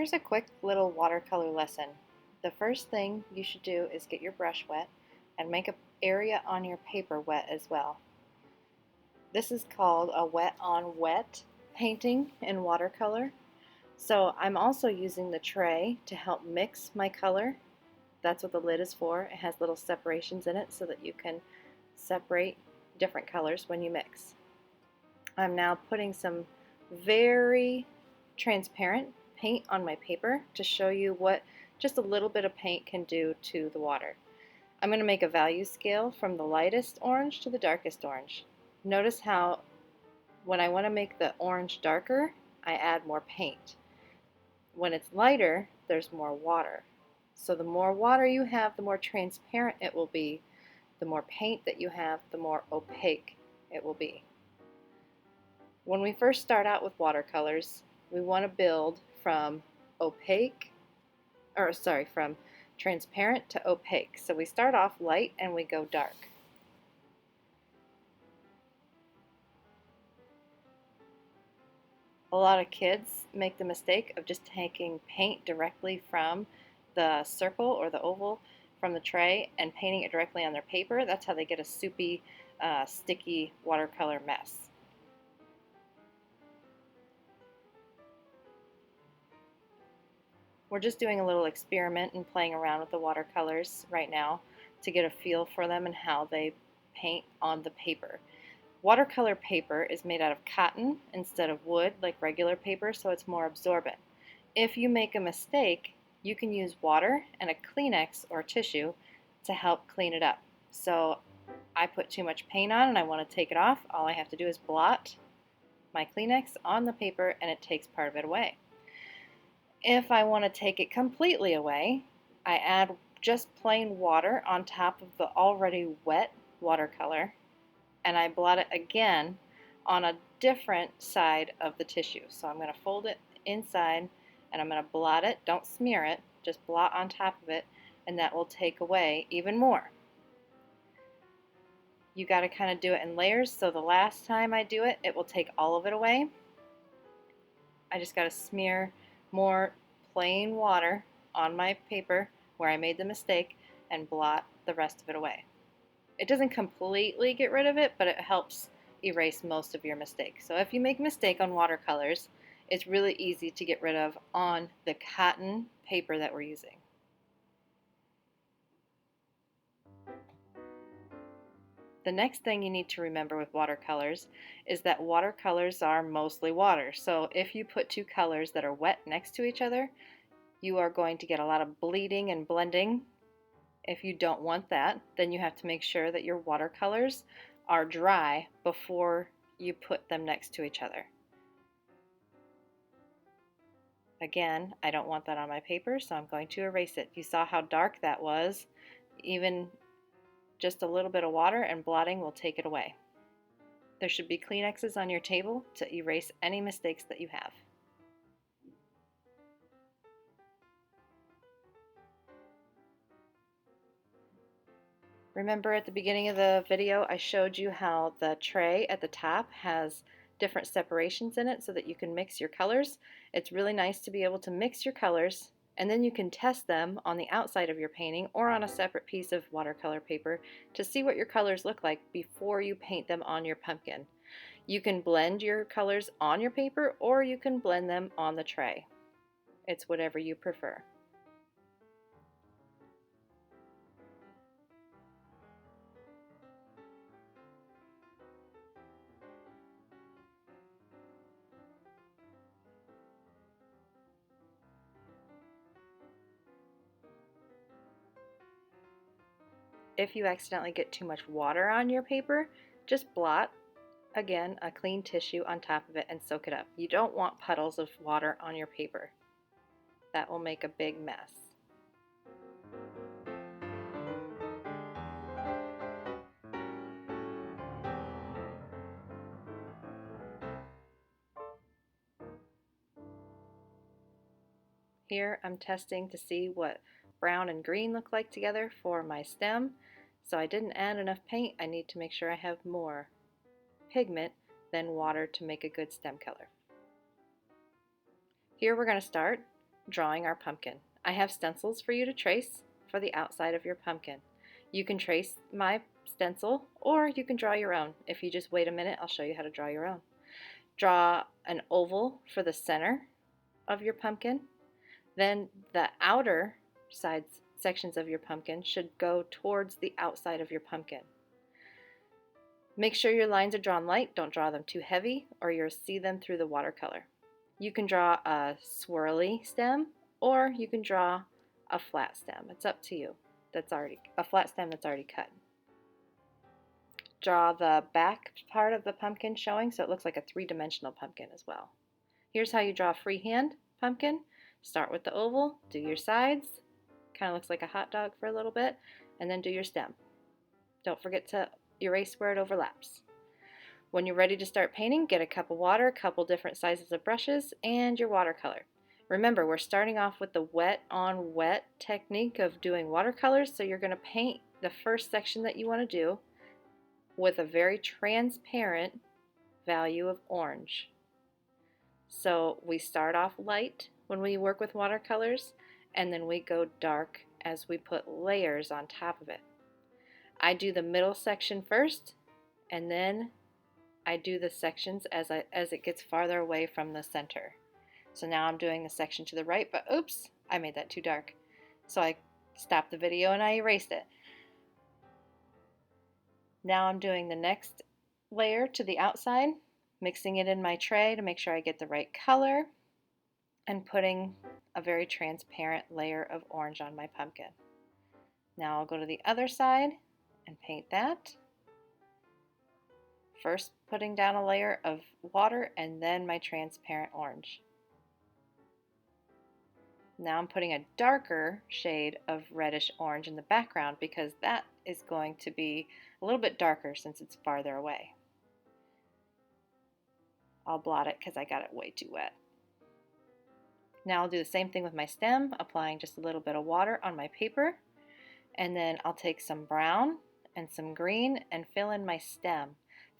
Here's a quick little watercolor lesson. The first thing you should do is get your brush wet and make an area on your paper wet as well. This is called a wet on wet painting in watercolor. So I'm also using the tray to help mix my color. That's what the lid is for. It has little separations in it so that you can separate different colors when you mix. I'm now putting some very transparent paint on my paper to show you what just a little bit of paint can do to the water. I'm going to make a value scale from the lightest orange to the darkest orange. Notice how when I want to make the orange darker, I add more paint. When it's lighter, there's more water. So the more water you have, the more transparent it will be. The more paint that you have, the more opaque it will be. When we first start out with watercolors, we want to build from from transparent to opaque. So we start off light and we go dark. A lot of kids make the mistake of just taking paint directly from the circle or the oval from the tray and painting it directly on their paper. That's how they get a soupy, sticky watercolor mess. We're just doing a little experiment and playing around with the watercolors right now to get a feel for them and how they paint on the paper. Watercolor paper is made out of cotton instead of wood like regular paper, so it's more absorbent. If you make a mistake, you can use water and a Kleenex or tissue to help clean it up. So I put too much paint on and I want to take it off. All I have to do is blot my Kleenex on the paper and it takes part of it away. If I want to take it completely away, I add just plain water on top of the already wet watercolor and I blot it again on a different side of the tissue. So I'm going to fold it inside and I'm going to blot it. Don't smear it, just blot on top of it, and that will take away even more. You got to kind of do it in layers, so the last time I do it, it will take all of it away. I just got to smear more plain water on my paper where I made the mistake and blot the rest of it away. It doesn't completely get rid of it, but it helps erase most of your mistakes. So if you make a mistake on watercolors, it's really easy to get rid of on the cotton paper that we're using. The next thing you need to remember with watercolors is that watercolors are mostly water. So if you put two colors that are wet next to each other, you are going to get a lot of bleeding and blending. If you don't want that, then you have to make sure that your watercolors are dry before you put them next to each other. Again, I don't want that on my paper, so I'm going to erase it. You saw how dark that was. Even just a little bit of water and blotting will take it away. There should be Kleenexes on your table to erase any mistakes that you have. Remember at the beginning of the video I showed you how the tray at the top has different separations in it so that you can mix your colors. It's really nice to be able to mix your colors and then you can test them on the outside of your painting or on a separate piece of watercolor paper to see what your colors look like before you paint them on your pumpkin. You can blend your colors on your paper or you can blend them on the tray. It's whatever you prefer. If you accidentally get too much water on your paper, just blot, again, a clean tissue on top of it and soak it up. You don't want puddles of water on your paper. That will make a big mess. Here I'm testing to see what brown and green look like together for my stem. So I didn't add enough paint. I need to make sure I have more pigment than water to make a good stem color. Here we're going to start drawing our pumpkin. I have stencils for you to trace for the outside of your pumpkin. You can trace my stencil or you can draw your own. If you just wait a minute, I'll show you how to draw your own. Draw an oval for the center of your pumpkin. Then the outer sides sections of your pumpkin should go towards the outside of your pumpkin. Make sure your lines are drawn light. Don't draw them too heavy or you'll see them through the watercolor. You can draw a swirly stem or you can draw a flat stem. It's up to you. That's already a flat stem that's already cut. Draw the back part of the pumpkin showing so it looks like a three-dimensional pumpkin as well. Here's how you draw a freehand pumpkin. Start with the oval, do your sides, kind of looks like a hot dog for a little bit, and then do your stem. Don't forget to erase where it overlaps. When you're ready to start painting, get a cup of water, a couple different sizes of brushes, and your watercolor. Remember, we're starting off with the wet on wet technique of doing watercolors, so you're going to paint the first section that you want to do with a very transparent value of orange. So we start off light when we work with watercolors, and then we go dark as we put layers on top of it. I do the middle section first, and then I do the sections as it gets farther away from the center. So now I'm doing the section to the right, but oops, I made that too dark. So I stopped the video and I erased it. Now I'm doing the next layer to the outside, mixing it in my tray to make sure I get the right color, and putting a very transparent layer of orange on my pumpkin. Now I'll go to the other side and paint that. First putting down a layer of water and then my transparent orange. Now I'm putting a darker shade of reddish orange in the background because that is going to be a little bit darker since it's farther away. I'll blot it because I got it way too wet. Now I'll do the same thing with my stem, applying just a little bit of water on my paper, and then I'll take some brown and some green and fill in my stem.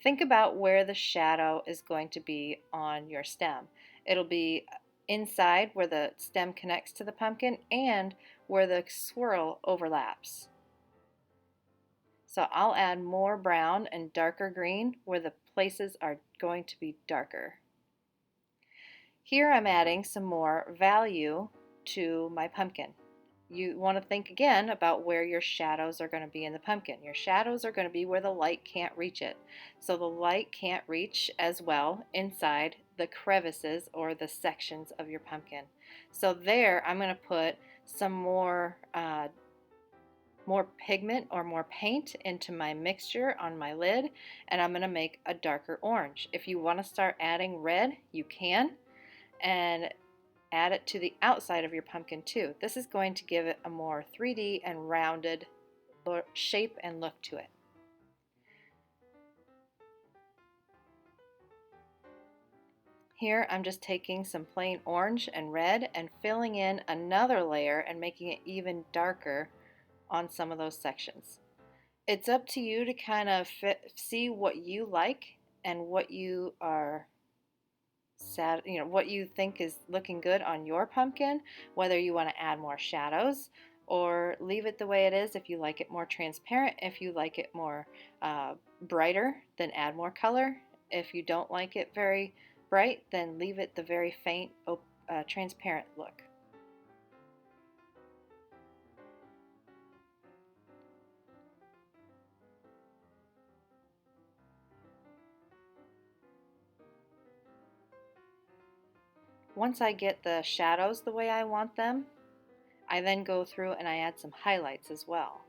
Think about where the shadow is going to be on your stem. It'll be inside where the stem connects to the pumpkin and where the swirl overlaps. So I'll add more brown and darker green where the places are going to be darker. Here I'm adding some more value to my pumpkin. You want to think again about where your shadows are going to be in the pumpkin. Your shadows are going to be where the light can't reach it. So the light can't reach as well inside the crevices or the sections of your pumpkin. So there I'm going to put some more pigment or more paint into my mixture on my lid, and I'm going to make a darker orange. If you want to start adding red, you can, and add it to the outside of your pumpkin too. This is going to give it a more 3D and rounded shape and look to it. Here I'm just taking some plain orange and red and filling in another layer and making it even darker on some of those sections. It's up to you to kind of see what you like and what you are what you think is looking good on your pumpkin, whether you want to add more shadows or leave it the way it is. If you like it more transparent, if you like it more brighter, then add more color. If you don't like it very bright, then leave it the very faint transparent look. Once I get the shadows the way I want them, I then go through and I add some highlights as well.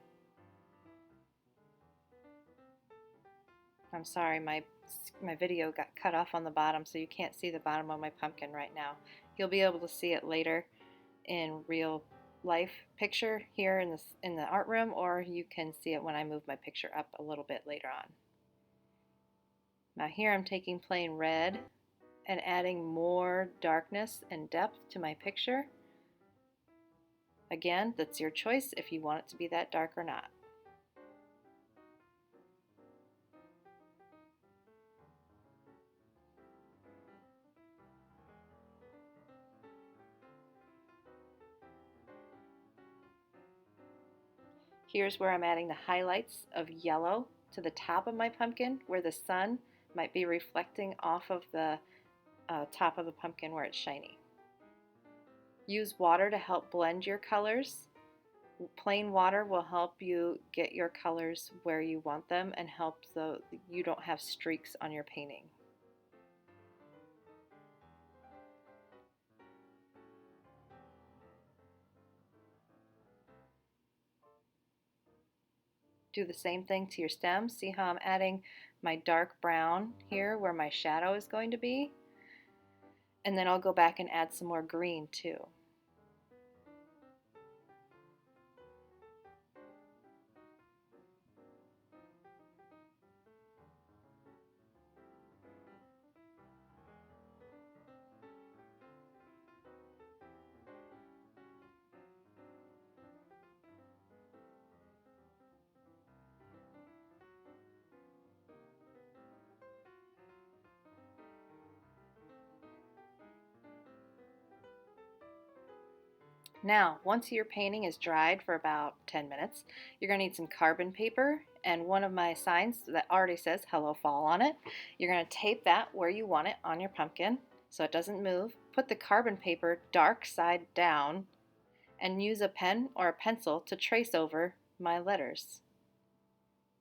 I'm sorry, my video got cut off on the bottom, so you can't see the bottom of my pumpkin right now. You'll be able to see it later in real life picture here in the art room, or you can see it when I move my picture up a little bit later on. Now here I'm taking plain red and adding more darkness and depth to my picture. Again, that's your choice if you want it to be that dark or not. Here's where I'm adding the highlights of yellow to the top of my pumpkin where the sun might be reflecting off of the top of the pumpkin where it's shiny. Use water to help blend your colors. Plain water will help you get your colors where you want them and help so you don't have streaks on your painting. Do the same thing to your stems. See how I'm adding my dark brown here where my shadow is going to be? And then I'll go back and add some more green too. Now, once your painting is dried for about 10 minutes, you're going to need some carbon paper and one of my signs that already says Hello Fall on it. You're going to tape that where you want it on your pumpkin so it doesn't move. Put the carbon paper dark side down and use a pen or a pencil to trace over my letters.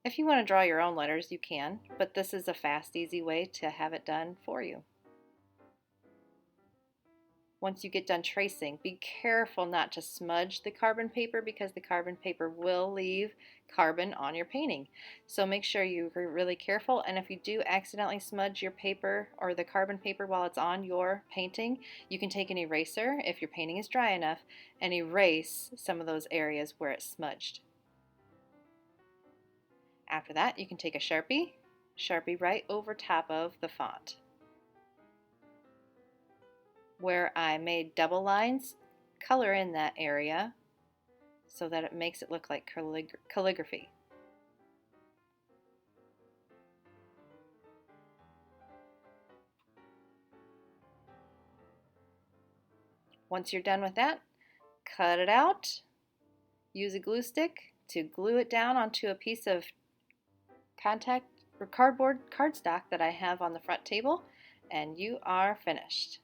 If you want to draw your own letters, you can, but this is a fast, easy way to have it done for you. Once you get done tracing, be careful not to smudge the carbon paper because the carbon paper will leave carbon on your painting. So make sure you're really careful, and if you do accidentally smudge your paper or the carbon paper while it's on your painting, you can take an eraser if your painting is dry enough and erase some of those areas where it's smudged. After that, you can take a Sharpie right over top of the font. Where I made double lines, color in that area so that it makes it look like calligraphy. Once you're done with that, cut it out, use a glue stick to glue it down onto a piece of contact or cardboard cardstock that I have on the front table, and you are finished.